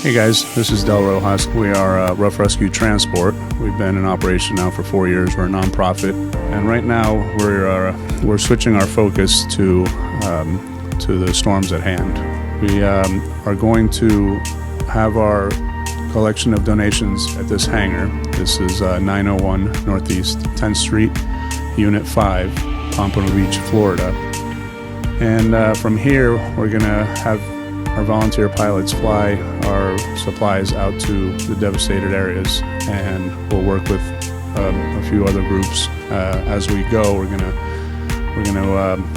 Hey guys, this is Del Rojas. We are Ruff Rescue Transport. We've been in operation now for 4 years. We're a nonprofit, and right now we're switching our focus to the storms at hand. We are going to have our collection of donations at this hangar. This is 901 Northeast 10th Street, Unit 5, Pompano Beach, Florida. And from here, we're going to have our volunteer pilots fly our supplies out to the devastated areas, and we'll work with a few other groups as we go. We're gonna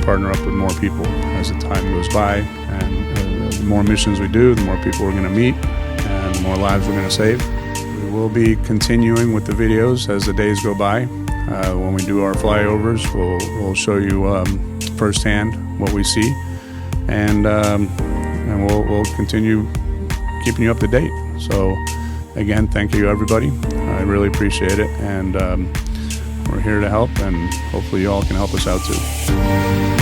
partner up with more people as the time goes by, and the more missions we do, the more people we're gonna meet, and the more lives we're gonna save. We will be continuing with the videos as the days go by. When we do our flyovers, we'll show you firsthand what we see, and we'll continue keeping you up to date. So again, thank you everybody. I really appreciate it, and we're here to help, and hopefully you all can help us out too.